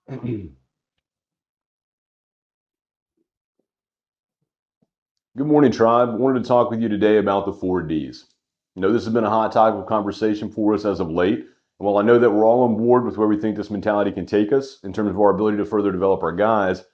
Good morning, Tribe. Wanted to talk with you today about the 4Ds. This has been a hot topic of conversation for us as of late. And while I know that we're all on board with where we think this mentality can take us in terms of our ability to further develop our guys,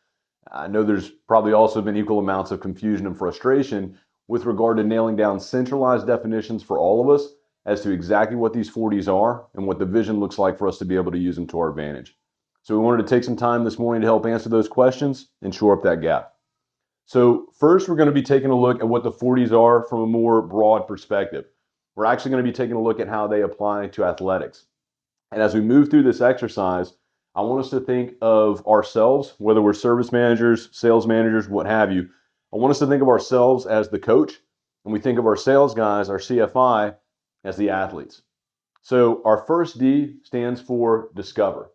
I know there's probably also been equal amounts of confusion and frustration with regard to nailing down centralized definitions for all of us as to exactly what these 4Ds are and what the vision looks like for us to be able to use them to our advantage. So we wanted to take some time this morning to help answer those questions and shore up that gap. So first, we're going to be taking a look at what the 4Ds are from a more broad perspective. We're actually going to be taking a look at how they apply to athletics. And as we move through this exercise, I want us to think of ourselves, whether we're service managers, sales managers, what have you. I want us to think of ourselves as the coach, and we think of our sales guys, our CFI, as the athletes. So our first D stands for discover.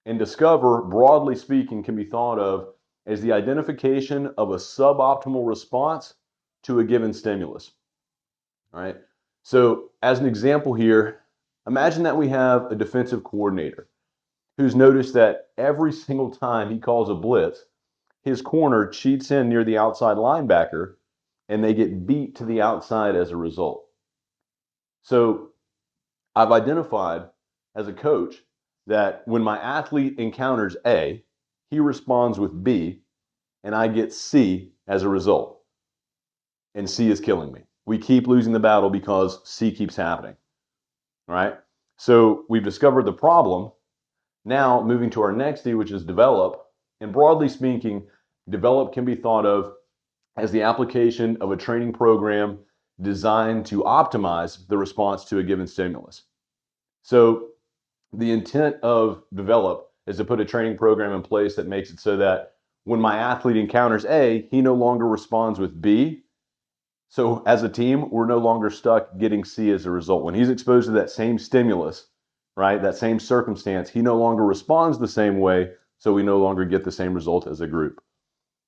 And discover, broadly speaking, can be thought of as the identification of a suboptimal response to a given stimulus. All right. So, as an example here, imagine that we have a defensive coordinator who's noticed that every single time he calls a blitz, his corner cheats in near the outside linebacker and they get beat to the outside as a result. So, I've identified as a coach that when my athlete encounters A, he responds with B, and I get C as a result. And C is killing me. We keep losing the battle because C keeps happening. All right. So we've discovered the problem. Now moving to our next D, which is develop. And broadly speaking, develop can be thought of as the application of a training program designed to optimize the response to a given stimulus. So the intent of develop is to put a training program in place that makes it so that when my athlete encounters A, he no longer responds with B. So as a team, we're no longer stuck getting C as a result. When he's exposed to that same stimulus, right, that same circumstance, he no longer responds the same way, so we no longer get the same result as a group.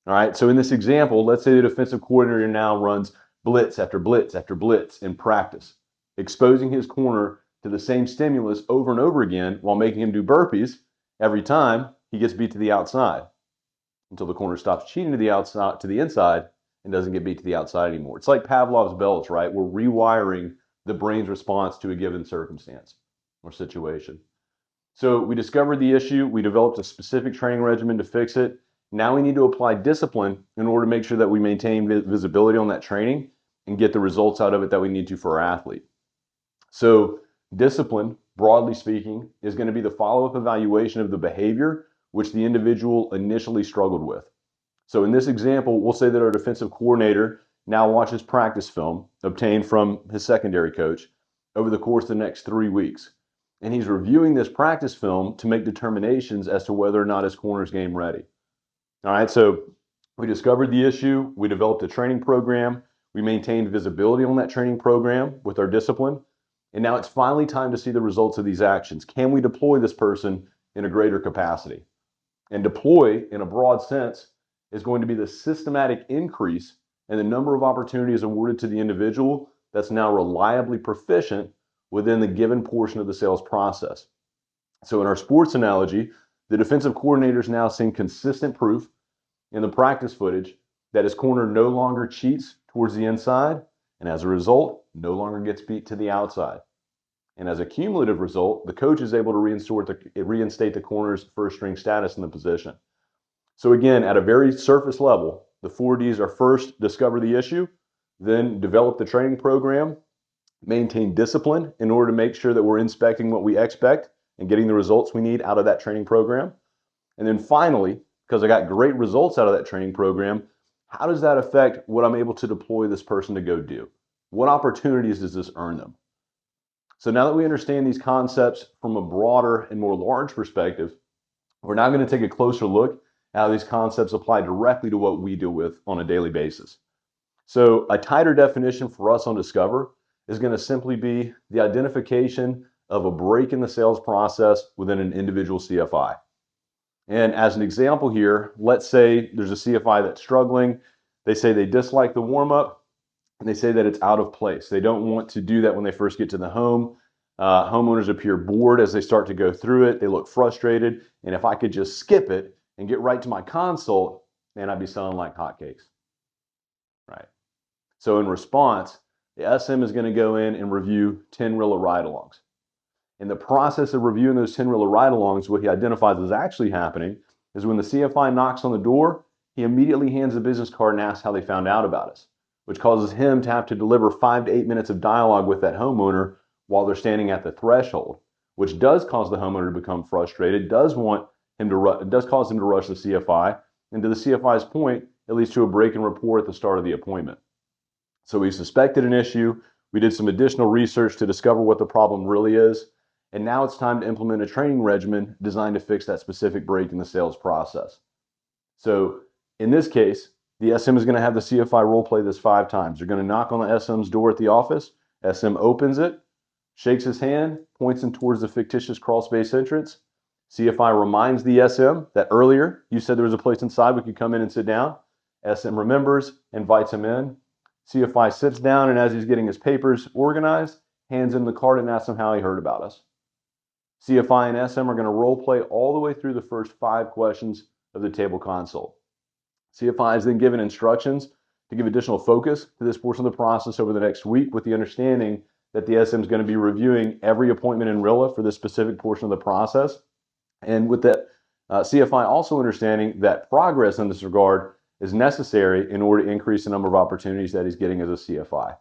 All right, so in this example, let's say the defensive coordinator now runs blitz after blitz after blitz in practice, exposing his corner to the same stimulus over and over again while making him do burpees every time he gets beat to the outside until the corner stops cheating to the outside, to the inside, and doesn't get beat to the outside anymore. It's like Pavlov's bells, right? We're rewiring the brain's response to a given circumstance or situation. So we discovered the issue. We developed a specific training regimen to fix it. Now we need to apply discipline in order to make sure that we maintain visibility on that training and get the results out of it that we need to for our athlete. So discipline, broadly speaking, is going to be the follow-up evaluation of the behavior which the individual initially struggled with. So in this example, we'll say that our defensive coordinator now watches practice film obtained from his secondary coach over the course of the next 3 weeks. And he's reviewing this practice film to make determinations as to whether or not his corner's game ready. All right, so we discovered the issue. We developed a training program. We maintained visibility on that training program with our discipline. And now it's finally time to see the results of these actions. Can we deploy this person in a greater capacity? And deploy, in a broad sense, is going to be the systematic increase in the number of opportunities awarded to the individual that's now reliably proficient within the given portion of the sales process. So in our sports analogy, the defensive coordinator is now seeing consistent proof in the practice footage that his corner no longer cheats towards the inside, and as a result, no longer gets beat to the outside. And as a cumulative result, the coach is able to reinstate the corner's first string status in the position. So again, at a very surface level, the 4Ds are first, discover the issue, then develop the training program, maintain discipline in order to make sure that we're inspecting what we expect and getting the results we need out of that training program. And then finally, because I got great results out of that training program, how does that affect what I'm able to deploy this person to go do? What opportunities does this earn them? So now that we understand these concepts from a broader and more large perspective, we're now going to take a closer look at how these concepts apply directly to what we deal with on a daily basis. So a tighter definition for us on Discover is going to simply be the identification of a break in the sales process within an individual CFI. And as an example here, let's say there's a CFI that's struggling. They say they dislike the warm-up, and they say that it's out of place. They don't want to do that when they first get to the home. Homeowners appear bored as they start to go through it. They look frustrated. And if I could just skip it and get right to my consult, man, I'd be selling like hotcakes, right? So in response, the SM is going to go in and review 10 RILA ride-alongs. In the process of reviewing those 10 RILA ride-alongs, what he identifies is actually happening is when the CFI knocks on the door, he immediately hands the business card and asks how they found out about us, which causes him to have to deliver 5 to 8 minutes of dialogue with that homeowner while they're standing at the threshold, which does cause the homeowner to become frustrated, does cause him to rush the CFI, and to the CFI's point, it leads to a break in rapport at the start of the appointment. So we suspected an issue, we did some additional research to discover what the problem really is, and now it's time to implement a training regimen designed to fix that specific break in the sales process. So in this case, the SM is going to have the CFI role play this 5 times. They're going to knock on the SM's door at the office, SM opens it, shakes his hand, points him towards the fictitious crawl space entrance. CFI reminds the SM that earlier you said there was a place inside we could come in and sit down. SM remembers, invites him in. CFI sits down, and as he's getting his papers organized, hands him the card and asks him how he heard about us. CFI and SM are going to role play all the way through the first 5 questions of the table consult. CFI is then given instructions to give additional focus to this portion of the process over the next week, with the understanding that the SM is going to be reviewing every appointment in RILA for this specific portion of the process. And with that, CFI also understanding that progress in this regard is necessary in order to increase the number of opportunities that he's getting as a CFI.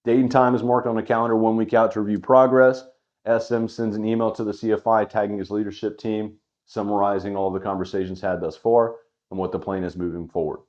Date and time is marked on the calendar 1 week out to review progress. SM sends an email to the CFI tagging his leadership team, summarizing all the conversations had thus far and what the plan is moving forward.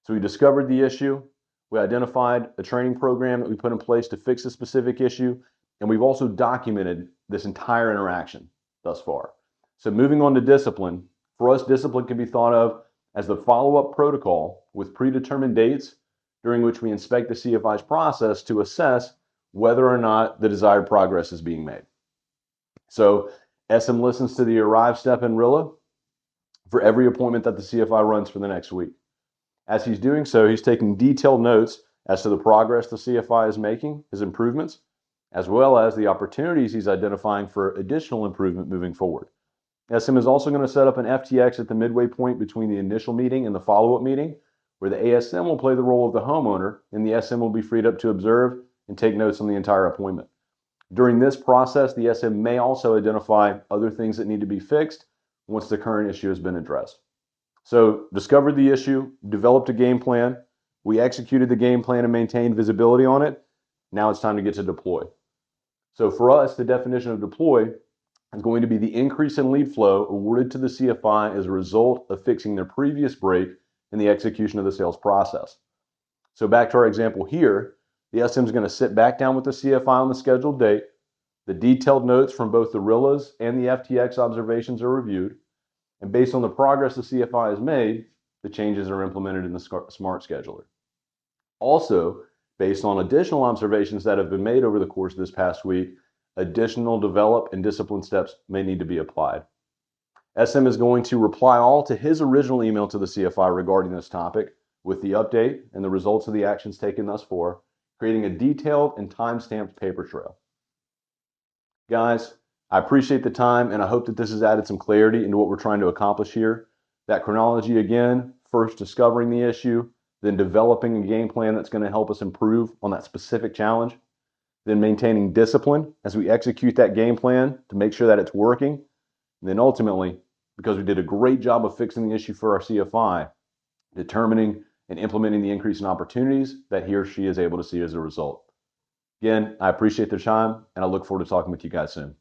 So we discovered the issue. We identified a training program that we put in place to fix a specific issue, and we've also documented this entire interaction thus far. So moving on to discipline, for us, discipline can be thought of as the follow-up protocol with predetermined dates during which we inspect the CFI's process to assess whether or not the desired progress is being made. So SM listens to the arrive step in RILA for every appointment that the CFI runs for the next week. As he's doing so, he's taking detailed notes as to the progress the CFI is making, his improvements, as well as the opportunities he's identifying for additional improvement moving forward. SM is also going to set up an FTX at the midway point between the initial meeting and the follow-up meeting, where the ASM will play the role of the homeowner and the SM will be freed up to observe and take notes on the entire appointment. During this process, the SM may also identify other things that need to be fixed once the current issue has been addressed. So, discovered the issue, developed a game plan, we executed the game plan and maintained visibility on it. Now it's time to get to deploy. So for us, the definition of deploy is going to be the increase in lead flow awarded to the CFI as a result of fixing their previous break in the execution of the sales process. So back to our example here, the SM is going to sit back down with the CFI on the scheduled date. The detailed notes from both the RILAs and the FTX observations are reviewed. And based on the progress the CFI has made, the changes are implemented in the Smart Scheduler. Also, based on additional observations that have been made over the course of this past week, additional develop and discipline steps may need to be applied. SM is going to reply all to his original email to the CFI regarding this topic with the update and the results of the actions taken thus far, creating a detailed and time-stamped paper trail. Guys, I appreciate the time, and I hope that this has added some clarity into what we're trying to accomplish here. That chronology again, first discovering the issue, then developing a game plan that's going to help us improve on that specific challenge, then maintaining discipline as we execute that game plan to make sure that it's working, and then ultimately, because we did a great job of fixing the issue for our CFI, determining and implementing the increase in opportunities that he or she is able to see as a result. Again, I appreciate the time, and I look forward to talking with you guys soon.